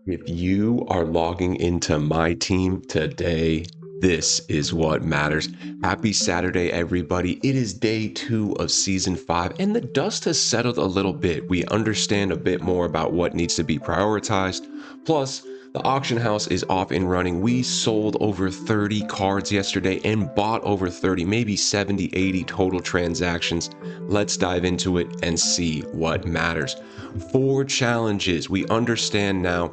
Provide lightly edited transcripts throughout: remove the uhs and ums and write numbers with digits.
If you are logging into my team today, this is what matters. Happy Saturday, everybody. It is day 2 of season 5, and the dust has settled a little bit. We understand a bit more about what needs to be prioritized. Plus, the auction house is off and running. We sold over 30 cards yesterday and bought over 30, maybe 70, 80 total transactions. Let's dive into it and see what matters. 4 challenges. We understand now.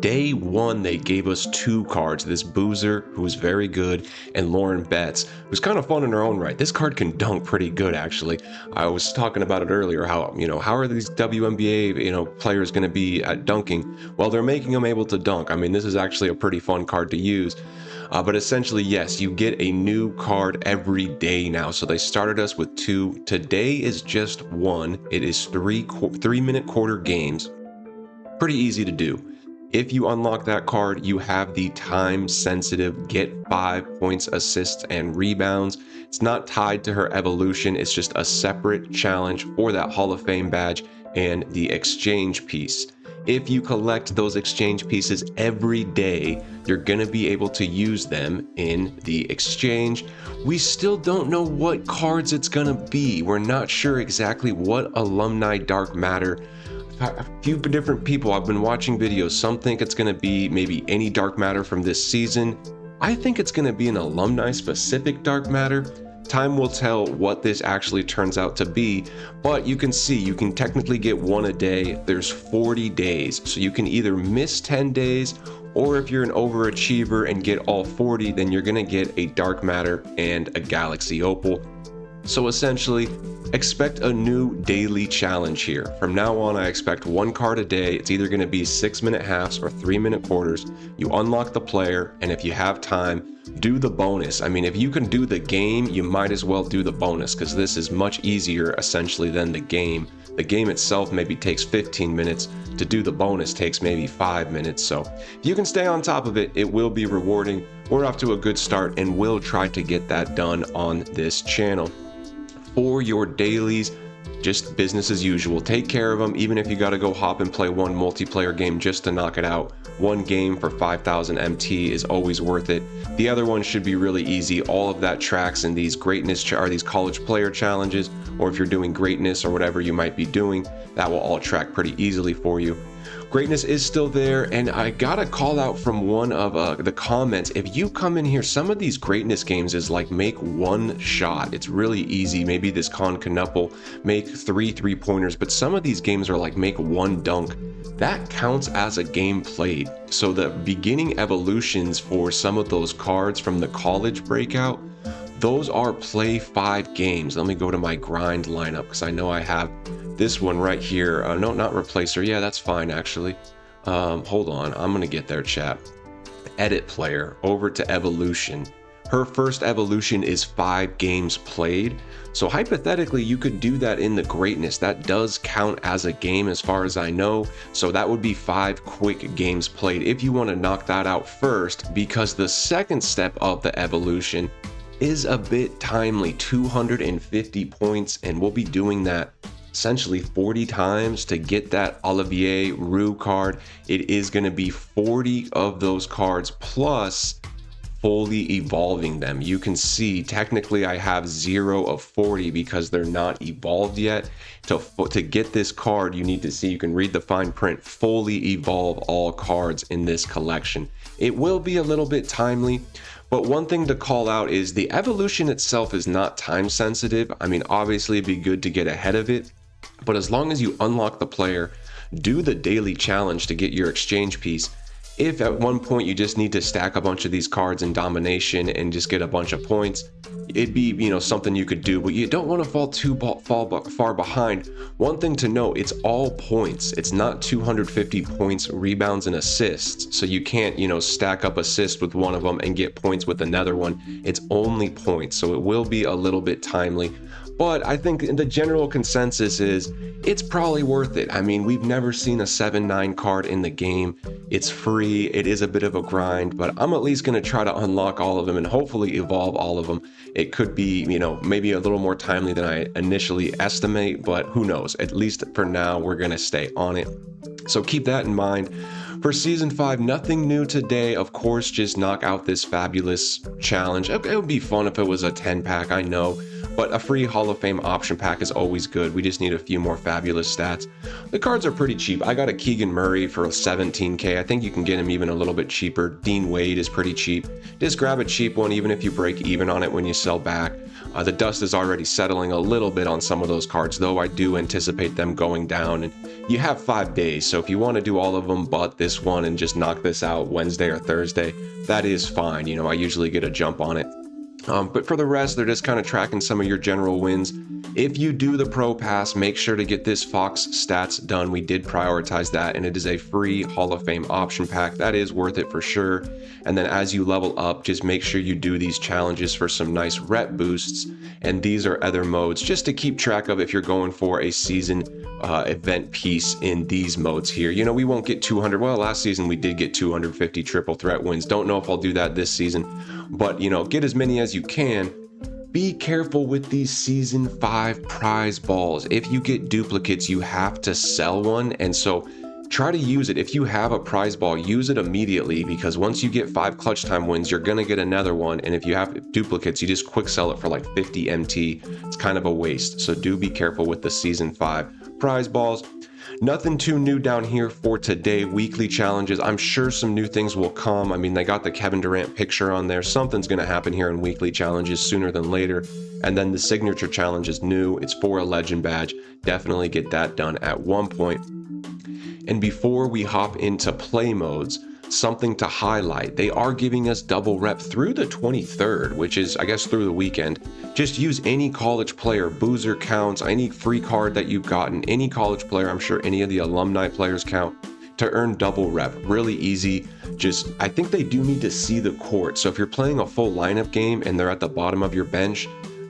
Day 1, they gave us 2 cards. This Boozer, who was very good, and Lauren Betts, who's kind of fun in her own right. This card can dunk pretty good, actually. I was talking about it earlier, how are these WNBA, players going to be at dunking? Well, they're making them able to dunk. I mean, this is actually a pretty fun card to use. But essentially, yes, you get a new card every day now. So they started us with 2. Today is just 1. It is 3-minute quarter games. Pretty easy to do. If you unlock that card, you have the time-sensitive get 5 points, assists, and rebounds. It's not tied to her evolution. It's just a separate challenge for that Hall of Fame badge and the exchange piece. If you collect those exchange pieces every day, you're going to be able to use them in the exchange. We still don't know what cards it's going to be. We're not sure exactly what Alumni Dark Matter. A few different people, I've been watching videos. Some think it's going to be maybe any dark matter from this season. I think it's going to be an alumni specific dark matter. Time will tell what this actually turns out to be, but you can see you can technically get 1 a day. There's 40 days, so you can either miss 10 days, or if you're an overachiever and get all 40, then you're going to get a dark matter and a galaxy opal. So essentially, expect a new daily challenge here. From now on, I expect 1 card a day. It's either going to be 6-minute halves or 3-minute quarters. You unlock the player, and if you have time, do the bonus. I mean, if you can do the game, you might as well do the bonus, because this is much easier essentially than the game. The game itself maybe takes 15 minutes. To do the bonus takes maybe 5 minutes. So if you can stay on top of it, it will be rewarding. We're off to a good start, and we'll try to get that done on this channel. For your dailies, just business as usual. Take care of them, even if you got to go hop and play 1 multiplayer game just to knock it out. 1 game for 5,000 MT is always worth it. The other one should be really easy. All of that tracks in these greatness or these college player challenges, or if you're doing greatness or whatever you might be doing, that will all track pretty easily for you. Greatness is still there, and I got a call out from one of the comments. If you come in here, some of these greatness games is like make 1 shot. It's really easy. Maybe this Con Knuppel, make 3 3-pointers, but some of these games are like make 1 dunk. That counts as a game played. So the beginning evolutions for some of those cards from the college breakout, those are play 5 games. Let me go to my grind lineup, because I know I have this one right here. No, not replacer. Yeah, that's fine, actually. Hold on. I'm going to get there, chat. Edit player over to evolution. Her first evolution is 5 games played. So hypothetically, you could do that in the greatness. That does count as a game as far as I know. So that would be 5 quick games played if you want to knock that out first, because the second step of the evolution is a bit timely, 250 points, and we'll be doing that essentially 40 times to get that Olivier Roux card. It is going to be 40 of those cards plus fully evolving them. You can see technically I have 0 of 40 because they're not evolved yet. To get this card, you need to see, you can read the fine print, fully evolve all cards in this collection. It will be a little bit timely. But one thing to call out is the evolution itself is not time sensitive. I mean, obviously it'd be good to get ahead of it, but as long as you unlock the player, do the daily challenge to get your exchange piece. If at one point you just need to stack a bunch of these cards in domination and just get a bunch of points, it'd be, something you could do, but you don't want to fall too far behind. One thing to note, it's all points. It's not 250 points, rebounds, and assists. So you can't, stack up assists with one of them and get points with another one. It's only points. So it will be a little bit timely. But I think the general consensus is it's probably worth it. I mean, we've never seen a 7-9 card in the game. It's free. It is a bit of a grind, but I'm at least going to try to unlock all of them and hopefully evolve all of them. It could be, maybe a little more timely than I initially estimate, but who knows? At least for now, we're going to stay on it. So keep that in mind. For Season 5, nothing new today. Of course, just knock out this fabulous challenge. It would be fun if it was a 10-pack, I know. But a free Hall of Fame option pack is always good. We just need a few more fabulous stats. The cards are pretty cheap. I got a Keegan Murray for 17K. I think you can get him even a little bit cheaper. Dean Wade is pretty cheap. Just grab a cheap one even if you break even on it when you sell back. The dust is already settling a little bit on some of those cards, though I do anticipate them going down. And you have 5 days, so if you want to do all of them but this one and just knock this out Wednesday or Thursday, that is fine. You know, I usually get a jump on it. But for the rest, they're just kind of tracking some of your general wins. If you do the Pro Pass, make sure to get this Fox stats done. We did prioritize that, and it is a free Hall of Fame option pack. That is worth it for sure. And then as you level up, just make sure you do these challenges for some nice rep boosts. And these are other modes just to keep track of if you're going for a season event piece in these modes here. You know, we won't get 200. Well, last season we did get 250 triple threat wins. Don't know if I'll do that this season, but you know, get as many as you can. Be careful with these Season 5 prize balls. If you get duplicates, you have to sell one, and so try to use it. If you have a prize ball, use it immediately, because once you get 5 clutch time wins, you're gonna get another one, and if you have duplicates, you just quick sell it for like 50 MT. It's kind of a waste, so do be careful with the Season 5 prize balls. Nothing too new down here for today. Weekly challenges, I'm sure some new things will come. I mean, they got the Kevin Durant picture on there. Something's going to happen here in weekly challenges sooner than later. And then the signature challenge is new. It's for a legend badge. Definitely get that done at one point. And before we hop into play modes, something to highlight. They are giving us double rep through the 23rd, which is, I guess, through the weekend. Just use any college player, Boozer counts, any free card that you've gotten, any college player, I'm sure any of the alumni players count, to earn double rep. Really easy. Just, I think they do need to see the court. So if you're playing a full lineup game and they're at the bottom of your bench,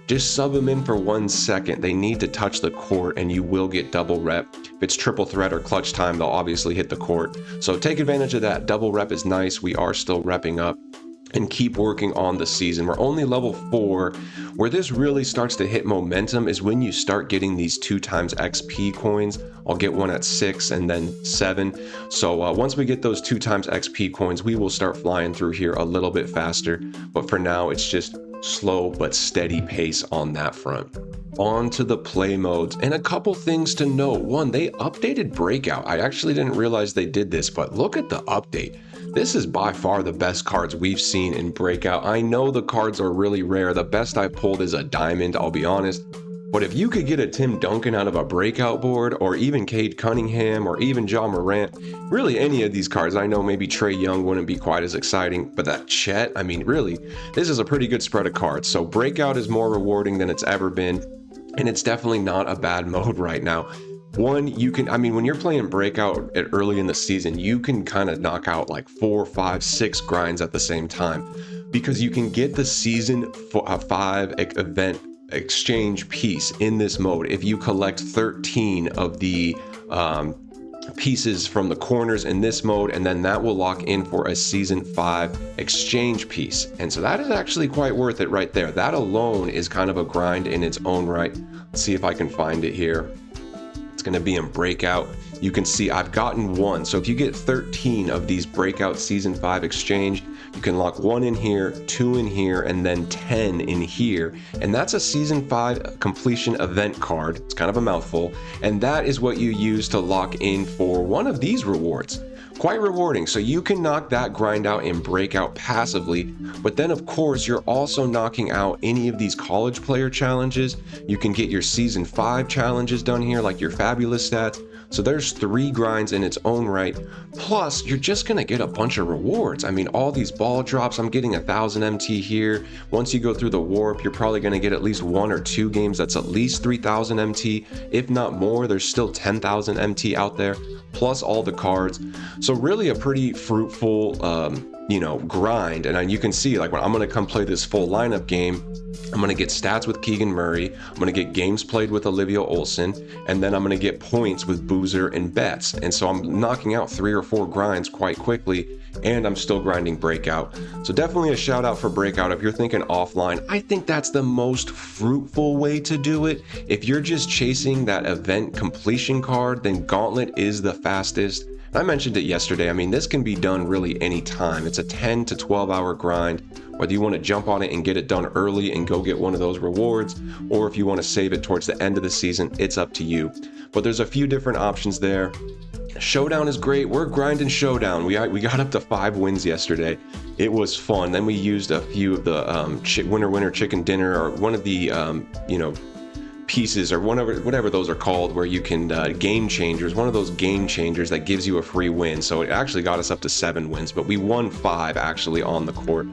just sub them in for 1 second. They need to touch the court and you will get double rep. If it's triple threat or clutch time, they'll obviously hit the court. So take advantage of that. Double rep is nice. We are still repping up, and keep working on the season. We're only level 4. Where this really starts to hit momentum is when you start getting these 2x XP coins. I'll get one at 6 and then 7. So once we get those 2x XP coins, we will start flying through here a little bit faster. But for now, it's just slow but steady pace on that front. On to the play modes, and a couple things to note. One, they updated Breakout. I actually didn't realize they did this, but look at the update. This is by far the best cards we've seen in Breakout. I know the cards are really rare. The best I pulled is a diamond, I'll be honest. But if you could get a Tim Duncan out of a Breakout board, or even Cade Cunningham, or even Ja Morant, really any of these cards, I know maybe Trae Young wouldn't be quite as exciting, but that Chet, I mean, really, this is a pretty good spread of cards. So Breakout is more rewarding than it's ever been, and it's definitely not a bad mode right now. One, you can, I mean, when you're playing Breakout early in the season, you can kind of knock out like 4, 5, 6 grinds at the same time, because you can get the Season 5 event exchange piece in this mode if you collect 13 of the pieces from the corners in this mode, and then that will lock in for a Season 5 exchange piece. And so that is actually quite worth it right there. That alone is kind of a grind in its own right. Let's see if I can find it here. It's going to be in Breakout. You can see I've gotten 1. So if you get 13 of these Breakout Season 5 exchange, you can lock 1 in here, 2 in here, and then 10 in here. And that's a Season 5 completion event card. It's kind of a mouthful. And that is what you use to lock in for one of these rewards. Quite rewarding. So you can knock that grind out in Breakout passively, but then of course you're also knocking out any of these college player challenges. You can get your Season 5 challenges done here, like your fabulous stats. So there's 3 grinds in its own right. Plus, you're just gonna get a bunch of rewards. I mean, all these ball drops, I'm getting 1,000 MT here. Once you go through the warp, you're probably gonna get at least 1 or 2 games that's at least 3,000 MT. If not more, there's still 10,000 MT out there, plus all the cards. So really a pretty fruitful, grind. And you can see, like, when I'm gonna come play this full lineup game, I'm going to get stats with Keegan Murray, I'm going to get games played with Olivia Olson, and then I'm going to get points with Boozer and Betts. And so I'm knocking out 3 or 4 grinds quite quickly, and I'm still grinding Breakout. So definitely a shout out for Breakout. If you're thinking offline, I think that's the most fruitful way to do it. If you're just chasing that event completion card, then Gauntlet is the fastest. I mentioned it yesterday. I mean, this can be done really anytime. It's a 10 to 12 hour grind. Whether you want to jump on it and get it done early and go get one of those rewards, or if you want to save it towards the end of the season, it's up to you. But there's a few different options there. Showdown is great. We're grinding Showdown. We got up to 5 wins yesterday. It was fun. Then we used a few of the winner chicken dinner, or one of the pieces, or whatever those are called, where you can game changers. One of those game changers that gives you a free win. So it actually got us up to 7 wins, but we won 5 actually on the court.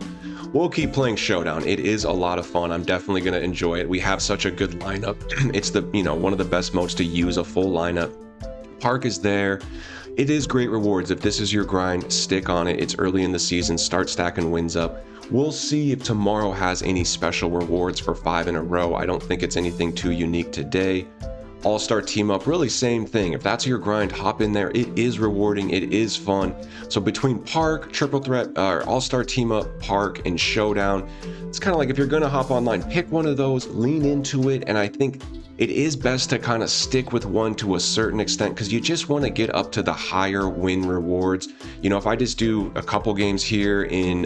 We'll keep playing Showdown. It is a lot of fun. I'm definitely going to enjoy it. We have such a good lineup. It's one of the best modes to use a full lineup. Park is there. It is great rewards. If this is your grind, stick on it. It's early in the season. Start stacking wins up. We'll see if tomorrow has any special rewards for 5 in a row. I don't think it's anything too unique today. All-Star Team Up, really same thing. If that's your grind, hop in there. It is rewarding. It is fun. So between Park, Triple Threat, All-Star Team Up, Park, and Showdown, it's kind of like if you're going to hop online, pick one of those, lean into it, and I think it is best to kind of stick with one to a certain extent, because you just want to get up to the higher win rewards. If I just do a couple games here in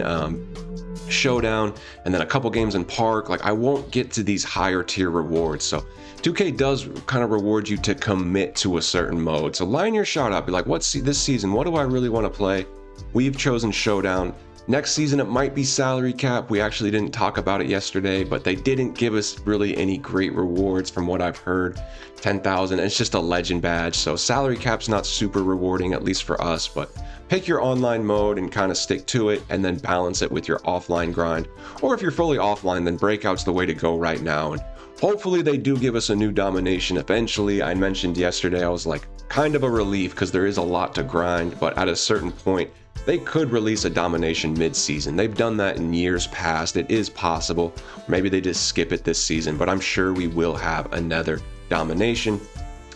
Showdown and then a couple games in Park, like I won't get to these higher tier rewards. So 2K does kind of reward you to commit to a certain mode. So line your shot up. Be like, this season, what do I really want to play? We've chosen Showdown. Next season, it might be salary cap. We actually didn't talk about it yesterday, but they didn't give us really any great rewards from what I've heard. 10,000, it's just a legend badge. So salary cap's not super rewarding, at least for us, but pick your online mode and kind of stick to it, and then balance it with your offline grind. Or if you're fully offline, then Breakout's the way to go right now. And hopefully they do give us a new domination eventually. I mentioned yesterday, I was like kind of a relief because there is a lot to grind, but at a certain point, they could release a domination mid-season. They've done that in years past. It is possible. Maybe they just skip it this season, but I'm sure we will have another domination.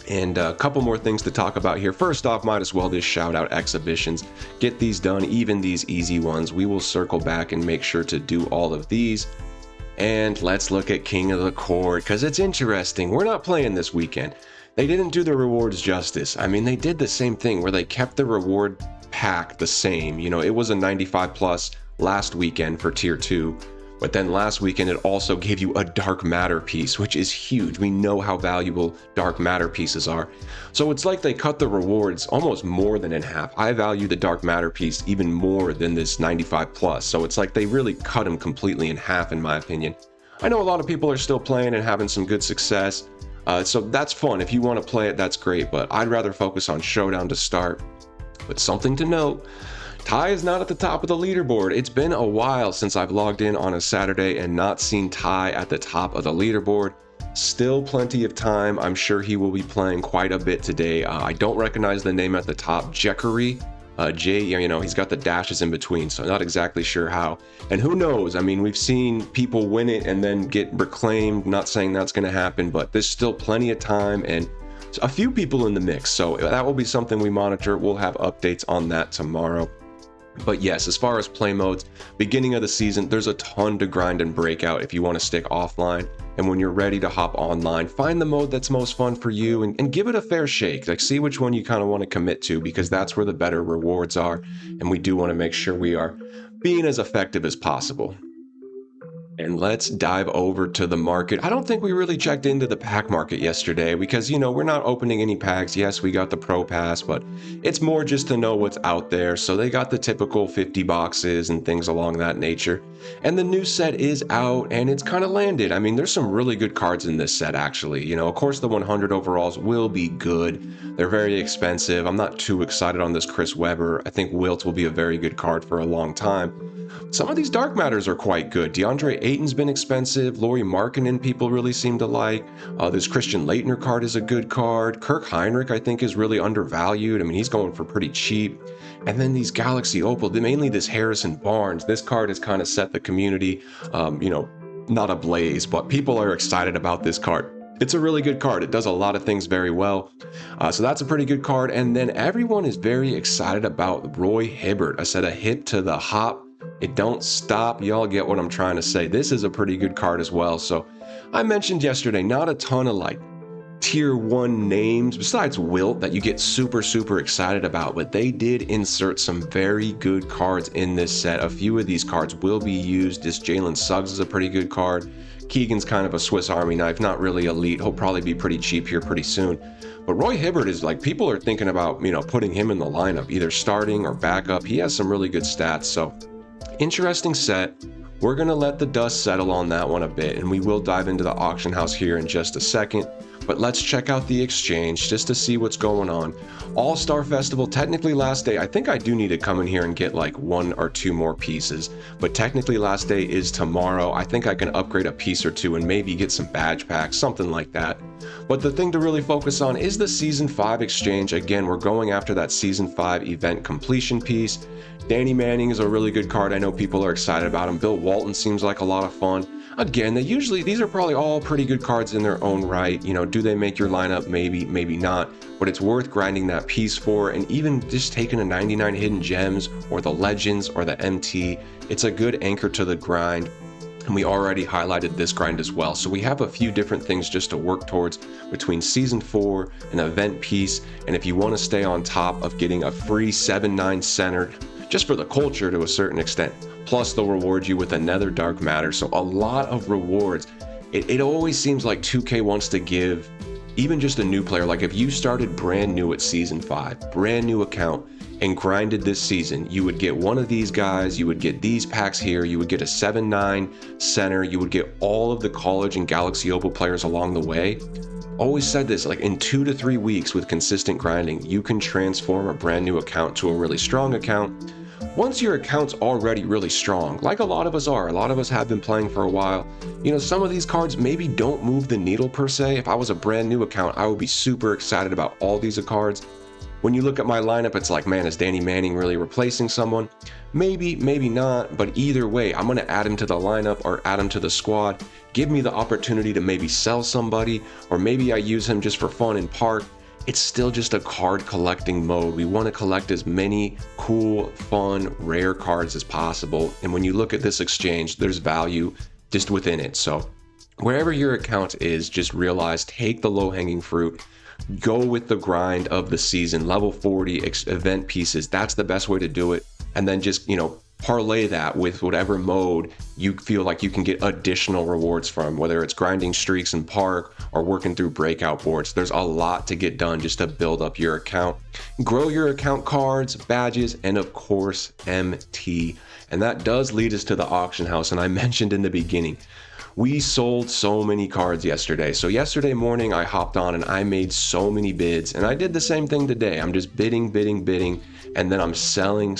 And a couple more things to talk about here. First off, might as well just shout out exhibitions. Get these done, even these easy ones. We will circle back and make sure to do all of these. And let's look at King of the Court, because it's interesting. We're not playing this weekend. They didn't do the rewards justice. I mean, they did the same thing where they kept the reward pack the same. It was a 95 plus last weekend for tier 2, but then last weekend it also gave you a dark matter piece, which is huge. We know how valuable dark matter pieces are. So it's like they cut the rewards almost more than in half. I value the dark matter piece even more than this 95 plus. So it's like they really cut them completely in half, in my opinion. I know a lot of people are still playing and having some good success. So that's fun. If you want to play it, that's great, but I'd rather focus on Showdown to start. But something to note, Ty is not at the top of the leaderboard. It's been a while since I've logged in on a Saturday and not seen Ty at the top of the leaderboard. Still plenty of time. I'm sure he will be playing quite a bit today. I don't recognize the name at the top, Jeckery. He's got the dashes in between, so not exactly sure how. And who knows? I mean, we've seen people win it and then get reclaimed. Not saying that's going to happen, but there's still plenty of time and a few people in the mix, so that will be something we monitor. We'll have updates on that tomorrow. But yes, as far as play modes, beginning of the season, there's a ton to grind and Breakout if you want to stick offline. And when you're ready to hop online, find the mode that's most fun for you and give it a fair shake. Like, see which one you kind of want to commit to, because that's where the better rewards are. And we do want to make sure we are being as effective as possible. And let's dive over to the market. I don't think we really checked into the pack market yesterday because, we're not opening any packs. Yes, we got the Pro Pass, but it's more just to know what's out there. So they got the typical 50 boxes and things along that nature. And the new set is out and it's kind of landed. I mean, there's some really good cards in this set, actually. Of course, the 100 overalls will be good. They're very expensive. I'm not too excited on this Chris Webber. I think Wilt will be a very good card for a long time. Some of these Dark Matters are quite good. DeAndre Ayton's been expensive. Lauri Markkanen people really seem to like. This Christian Laettner card is a good card. Kirk Heinrich, I think, is really undervalued. I mean, he's going for pretty cheap. And then these Galaxy Opal, mainly this Harrison Barnes. This card has kind of set the community, not ablaze, but people are excited about this card. It's a really good card. It does a lot of things very well. So that's a pretty good card. And then everyone is very excited about Roy Hibbert. I said a hip to the hop. It don't stop. Y'all get what I'm trying to say. This is a pretty good card as well. So I mentioned yesterday, not a ton of tier 1 names besides Wilt that you get super excited about, but they did insert some very good cards in this set. A few of these cards will be used. This Jalen Suggs is a pretty good card. Keegan's kind of a Swiss Army knife, not really elite. He'll probably be pretty cheap here pretty soon. But Roy Hibbert is like, people are thinking about, putting him in the lineup, either starting or backup. He has some really good stats. So interesting set. We're going to let the dust settle on that one a bit, and we will dive into the auction house here in just a second. But let's check out the exchange just to see what's going on. All-Star Festival, technically last day. I think I do need to come in here and get like 1 or 2 more pieces, but technically last day is tomorrow. I think I can upgrade a piece or 2 and maybe get some badge packs, something like that. But the thing to really focus on is the Season 5 exchange. Again, we're going after that Season 5 event completion piece. Danny Manning is a really good card. I know people are excited about him. Bill Walton seems like a lot of fun. Again, these are probably all pretty good cards in their own right. Do they make your lineup? Maybe, maybe not. But it's worth grinding that piece for, and even just taking a 99 hidden gems or the legends or the MT. It's a good anchor to the grind. And we already highlighted this grind as well. So we have a few different things just to work towards between Season 4, an event piece, and if you want to stay on top of getting a free 7/9 center, just for the culture to a certain extent. Plus, they'll reward you with another Dark Matter. So a lot of rewards. It always seems like 2K wants to give even just a new player. Like if you started brand new at Season 5, brand new account, and grinded this season, you would get one of these guys, you would get these packs here, you would get a 7/9 center, you would get all of the college and Galaxy Opal players along the way. Always said this, like in 2 to 3 weeks with consistent grinding, you can transform a brand new account to a really strong account. Once your account's already really strong, like a lot of us are, a lot of us have been playing for a while, some of these cards maybe don't move the needle per se. If I was a brand new account, I would be super excited about all these cards. When you look at my lineup, it's like, man, is Danny Manning really replacing someone? Maybe, maybe not, but either way, I'm going to add him to the lineup or add him to the squad. Give me the opportunity to maybe sell somebody, or maybe I use him just for fun in park. It's still just a card collecting mode. We want to collect as many cool, fun, rare cards as possible. And when you look at this exchange, there's value just within it. So wherever your account is, just realize, take the low-hanging fruit. Go with the grind of the season, level 40 event pieces. That's the best way to do it. And then just, parlay that with whatever mode you feel like you can get additional rewards from, whether it's grinding streaks in park or working through breakout boards. There's a lot to get done just to build up your account, grow your account cards, badges, and of course, MT. And that does lead us to the auction house. And I mentioned in the beginning, we sold so many cards yesterday. So yesterday morning, I hopped on and I made so many bids, and I did the same thing today. I'm just bidding, and then I'm selling.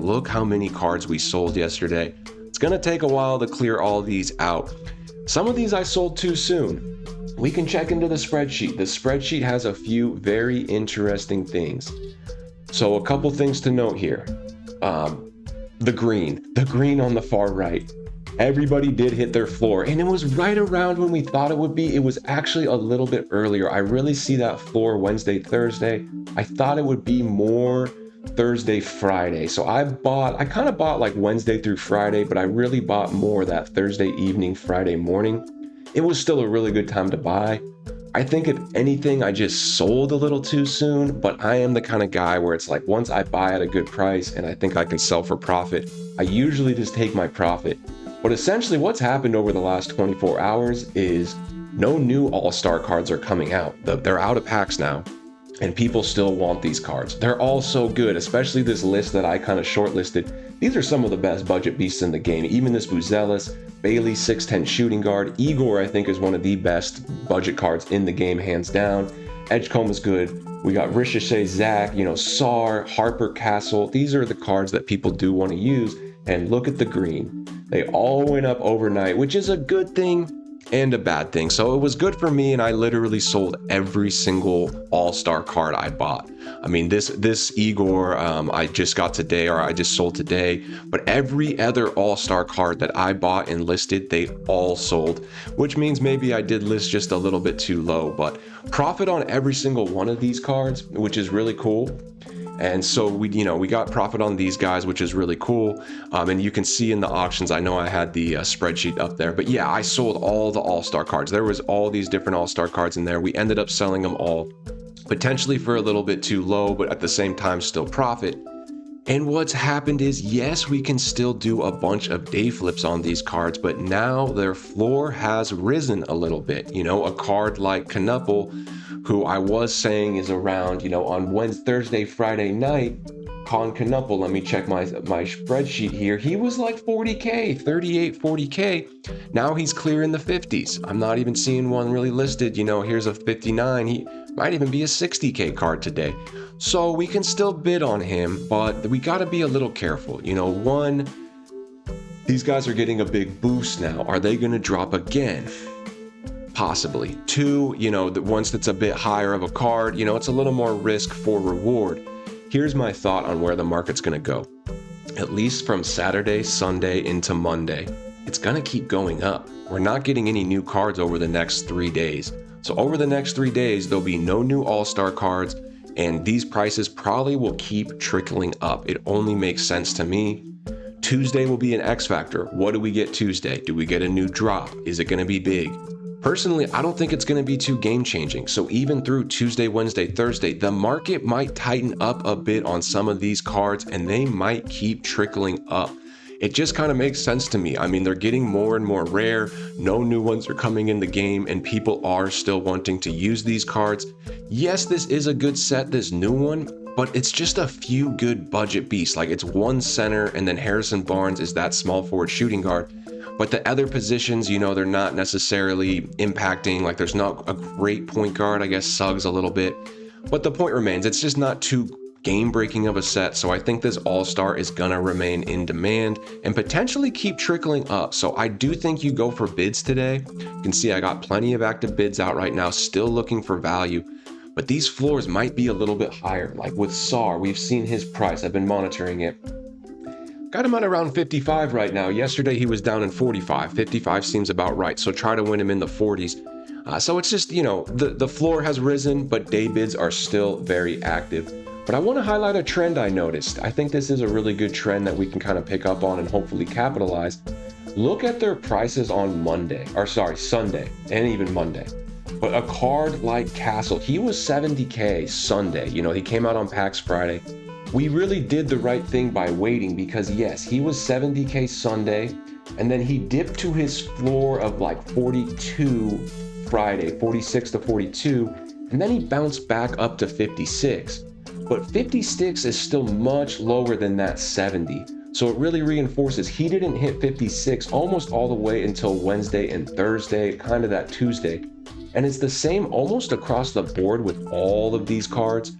Look how many cards we sold yesterday. It's gonna take a while to clear all these out. Some of these I sold too soon. We can check into the spreadsheet. The spreadsheet has a few very interesting things. So a couple things to note here. The green on the far right. Everybody did hit their floor, and it was right around when we thought it would be. It was actually a little bit earlier. I really see that floor Wednesday, Thursday. I thought it would be more Thursday, Friday. So I kind of bought like Wednesday through Friday, but I really bought more that Thursday evening, Friday morning. It was still a really good time to buy. I think if anything, I just sold a little too soon, but I am the kind of guy where it's like, once I buy at a good price and I think I can sell for profit, I usually just take my profit. But essentially what's happened over the last 24 hours is no new all-star cards are coming out. They're out of packs now, and people still want these cards. They're all so good, especially this list that I kind of shortlisted. These are some of the best budget beasts in the game. Even this Buzelis, Bailey 6'10 shooting guard. Igor, I think, is one of the best budget cards in the game, hands down. Edgecombe is good. We got Ricochet, Zach, Sar, Harper, Castle. These are the cards that people do want to use. And look at the green. They all went up overnight, which is a good thing and a bad thing. So it was good for me, and I literally sold every single all-star card I bought. I mean, this Igor I just got today, or I just sold today, but every other all-star card that I bought and listed, they all sold, which means maybe I did list just a little bit too low, but profit on every single one of these cards, which is really cool. And so we got profit on these guys, which is really cool. And you can see in the auctions, I know I had the spreadsheet up there, but yeah, I sold all the all-star cards. There was all these different all-star cards in there. We ended up selling them all, potentially for a little bit too low, but at the same time still profit. And what's happened is, yes, we can still do a bunch of day flips on these cards, but now their floor has risen a little bit. A card like Knuppel, who I was saying is around, on Wednesday, Thursday, Friday night, Con Knuppel, let me check my spreadsheet here. He was like 40K, 38, 40K. Now he's clear in the 50s. I'm not even seeing one really listed. Here's a 59. He might even be a 60K card today. So we can still bid on him, but we got to be a little careful. One, these guys are getting a big boost now. Are they going to drop again? Possibly. Two, once it's a bit higher of a card, it's a little more risk for reward. Here's my thought on where the market's going to go. At least from Saturday, Sunday into Monday, it's going to keep going up. We're not getting any new cards over the next 3 days. So over the next 3 days, there'll be no new all-star cards, and these prices probably will keep trickling up. It only makes sense to me. Tuesday will be an X factor. What do we get Tuesday? Do we get a new drop? Is it going to be big? Personally, I don't think it's going to be too game changing. So even through Tuesday, Wednesday, Thursday, the market might tighten up a bit on some of these cards and they might keep trickling up. It just kind of makes sense to me. I mean, they're getting more and more rare. No new ones are coming in the game and people are still wanting to use these cards. Yes, this is a good set, this new one, but it's just a few good budget beasts. Like it's one center and then Harrison Barnes is that small forward shooting guard. But the other positions, they're not necessarily impacting. Like there's not a great point guard. I guess Suggs a little bit. But the point remains, it's just not too game-breaking of a set. So I think this All-Star is going to remain in demand and potentially keep trickling up. So I do think you go for bids today. You can see I got plenty of active bids out right now, still looking for value. But these floors might be a little bit higher. Like with Sarr, we've seen his price. I've been monitoring it. Got him at around 55 right now. Yesterday he was down in 45. 55 seems about right. So try to win him in the 40s. So it's just, the floor has risen, but day bids are still very active. But I want to highlight a trend I noticed. I think this is a really good trend that we can kind of pick up on and hopefully capitalize. Look at their prices on Sunday, and even Monday. But a card like Castle, he was 70K Sunday. He came out on PAX Friday. We really did the right thing by waiting because yes, he was 70K Sunday and then he dipped to his floor of like 42 Friday, 46 to 42, and then he bounced back up to 56. But 56 is still much lower than that 70. So it really reinforces he didn't hit 56 almost all the way until Wednesday and Thursday, kind of that Tuesday. And it's the same almost across the board with all of these cards.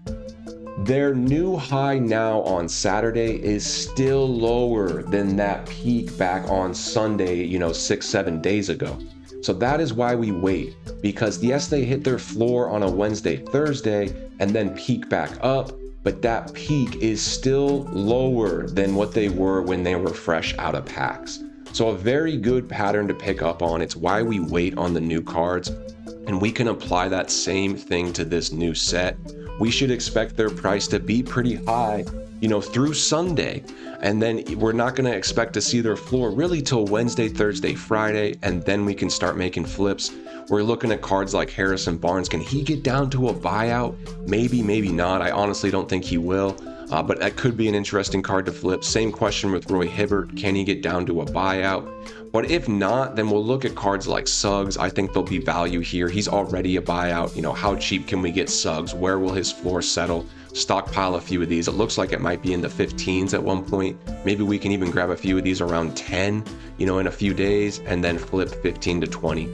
Their new high now on Saturday is still lower than that peak back on Sunday, 6-7 days ago. So that is why we wait, because yes, they hit their floor on a Wednesday, Thursday, and then peak back up, but that peak is still lower than what they were when they were fresh out of PAX. So a very good pattern to pick up on. It's why we wait on the new cards, and we can apply that same thing to this new set. We should expect their price to be pretty high, through Sunday. And then we're not going to expect to see their floor really till Wednesday, Thursday, Friday, and then we can start making flips. We're looking at cards like Harrison Barnes. Can he get down to a buyout? Maybe, maybe not. I honestly don't think he will. But that could be an interesting card to flip. Same question with Roy Hibbert. Can he get down to a buyout? But if not, then we'll look at cards like Suggs. I think there'll be value here. He's already a buyout. How cheap can we get Suggs? Where will his floor settle? Stockpile a few of these. It looks like it might be in the 15s at one point. Maybe we can even grab a few of these around 10, in a few days, and then flip 15 to 20.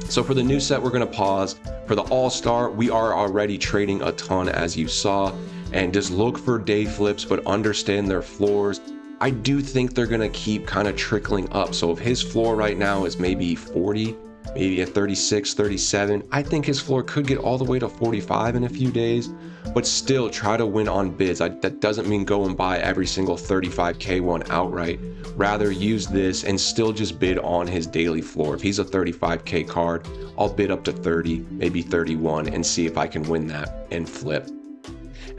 So for the new set, we're going to pause. For the All-Star, we are already trading a ton, as you saw. And just look for day flips, but understand their floors. I do think they're going to keep kind of trickling up. So if his floor right now is maybe 40, maybe a 36, 37, I think his floor could get all the way to 45 in a few days, but still try to win on bids. That doesn't mean go and buy every single 35K one outright. Rather use this and still just bid on his daily floor. If he's a 35K card, I'll bid up to 30, maybe 31 and see if I can win that and flip.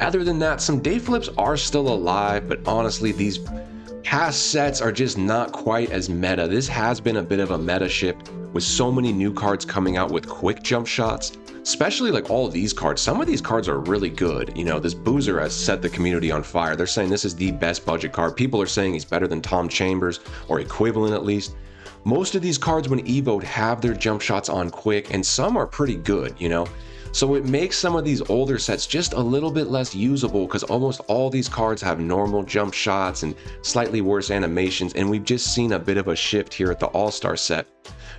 Other than that, some day flips are still alive, but honestly, these past sets are just not quite as meta. This has been a bit of a meta shift with so many new cards coming out with quick jump shots, especially like all of these cards. Some of these cards are really good. You know, this Boozer has set the community on fire. They're saying this is the best budget card. People are saying he's better than Tom Chambers, or equivalent at least. Most of these cards when evoed have their jump shots on quick, and some are pretty good, you know? So it makes some of these older sets just a little bit less usable because almost all these cards have normal jump shots and slightly worse animations, and we've just seen a bit of a shift here at the All-Star set.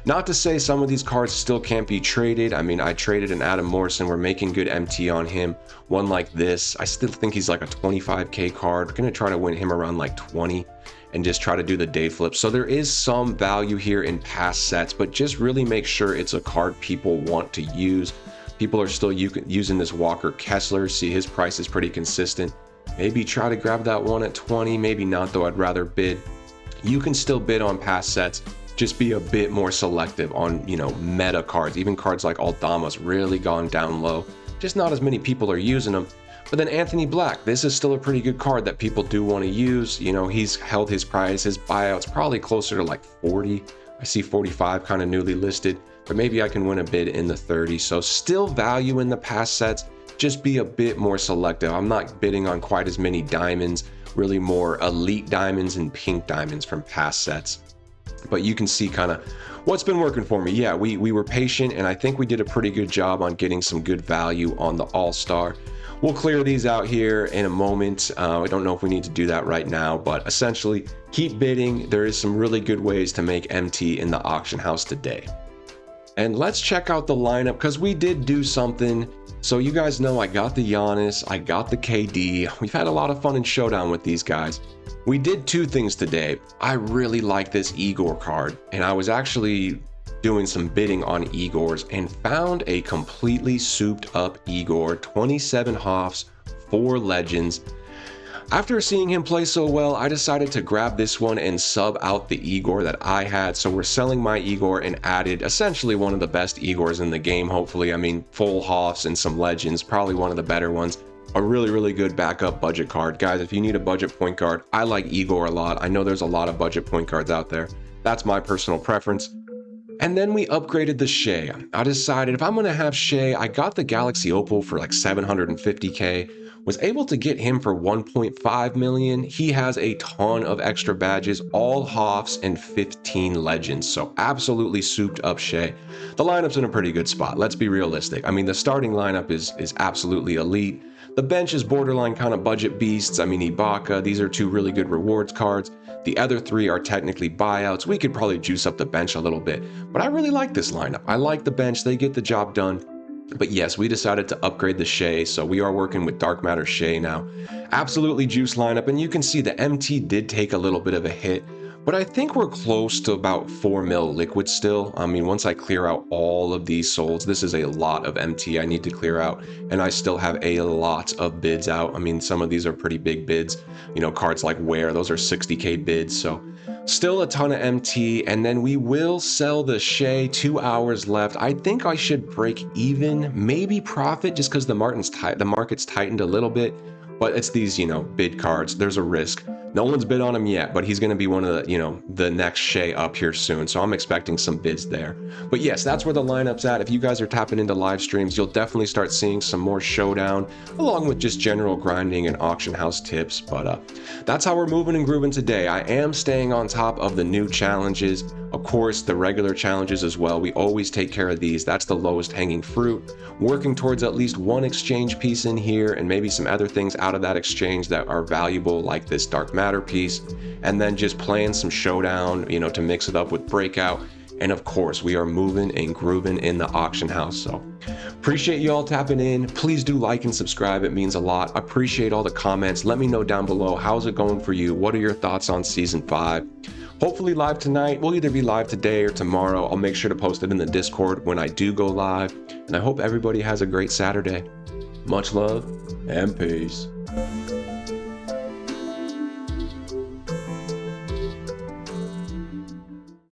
Not to say some of these cards still can't be traded. I mean, I traded an Adam Morrison. We're making good MT on him. One like this, I still think he's like a 25k card. We're gonna try to win him around like 20 and just try to do the day flip. So there is some value here in past sets, but just really make sure it's a card people want to use. People are still using this Walker Kessler. See, his price is pretty consistent. Maybe try to grab that one at 20, maybe not though, I'd rather bid. You can still bid on past sets, just be a bit more selective on, you know, meta cards. Even cards like Aldama's really gone down low. Just not as many people are using them. But then Anthony Black, this is still a pretty good card that people do want to use. You know, he's held his price. His buyout's probably closer to like 40. I see 45 kind of newly listed, but maybe I can win a bid in the 30s. So still value in the past sets, just be a bit more selective. I'm not bidding on quite as many diamonds, really more elite diamonds and pink diamonds from past sets. But you can see kind of what's been working for me. Yeah, we were patient, and I think we did a pretty good job on getting some good value on the All-Star. We'll clear these out here in a moment. I don't know if we need to do that right now, but essentially keep bidding. There is some really good ways to make MT in the auction house today. And let's check out the lineup because we did do something. So you guys know I got the Giannis, I got the KD. We've had a lot of fun in Showdown with these guys. We did two things today. I really like this Igor card, and I was actually doing some bidding on Igors and found a completely souped up Igor, 27 Hoffs, 4 Legends. After seeing him play so well, I decided to grab this one and sub out the Igor that I had. So we're selling my Igor and added essentially one of the best Igors in the game, hopefully. I mean, full Hoffs and some Legends, probably one of the better ones. A really, really good backup budget card. Guys, if you need a budget point guard, I like Igor a lot. I know there's a lot of budget point guards out there. That's my personal preference. And then we upgraded the Shea. I decided if I'm going to have Shea, I got the Galaxy Opal for like 750k. Was able to get him for 1.5 million. He has a ton of extra badges, all Hoffs and 15 Legends. So absolutely souped up Shea. The lineup's in a pretty good spot. Let's be realistic. I mean, the starting lineup is absolutely elite. The bench is borderline kind of budget beasts. I mean, Ibaka, these are 2 really good rewards cards. The other 3 are technically buyouts. We could probably juice up the bench a little bit, but I really like this lineup. I like the bench. They get the job done. But yes, we decided to upgrade the Shea, so we are working with Dark Matter Shea now. Absolutely juice lineup, and you can see the MT did take a little bit of a hit, but I think we're close to about 4 mil liquid still. I mean, once I clear out all of these souls, this is a lot of MT I need to clear out, and I still have a lot of bids out. I mean, some of these are pretty big bids. You know, cards like Ware, those are 60k bids, so still a ton of MT, and then we will sell the Shea. 2 hours left. I think I should break even, maybe profit, just because the market's tightened a little bit. But it's these, you know, bid cards. There's a risk. No one's bid on him yet, but he's going to be one of the, you know, the next Shea up here soon. So I'm expecting some bids there. But yes, that's where the lineup's at. If you guys are tapping into live streams, you'll definitely start seeing some more Showdown, along with just general grinding and auction house tips. But that's how we're moving and grooving today. I am staying on top of the new challenges. Of course, the regular challenges as well. We always take care of these. That's the lowest hanging fruit. Working towards at least one exchange piece in here and maybe some other things out of that exchange that are valuable, like this Dark Matter piece. And then just playing some Showdown, you know, to mix it up with Breakout. And of course, we are moving and grooving in the auction house. So appreciate you all tapping in. Please do like and subscribe. It means a lot. Appreciate all the comments. Let me know down below. How's it going for you? What are your thoughts on season 5? Hopefully live tonight. We'll either be live today or tomorrow. I'll make sure to post it in the Discord when I do go live. And I hope everybody has a great Saturday. Much love and peace.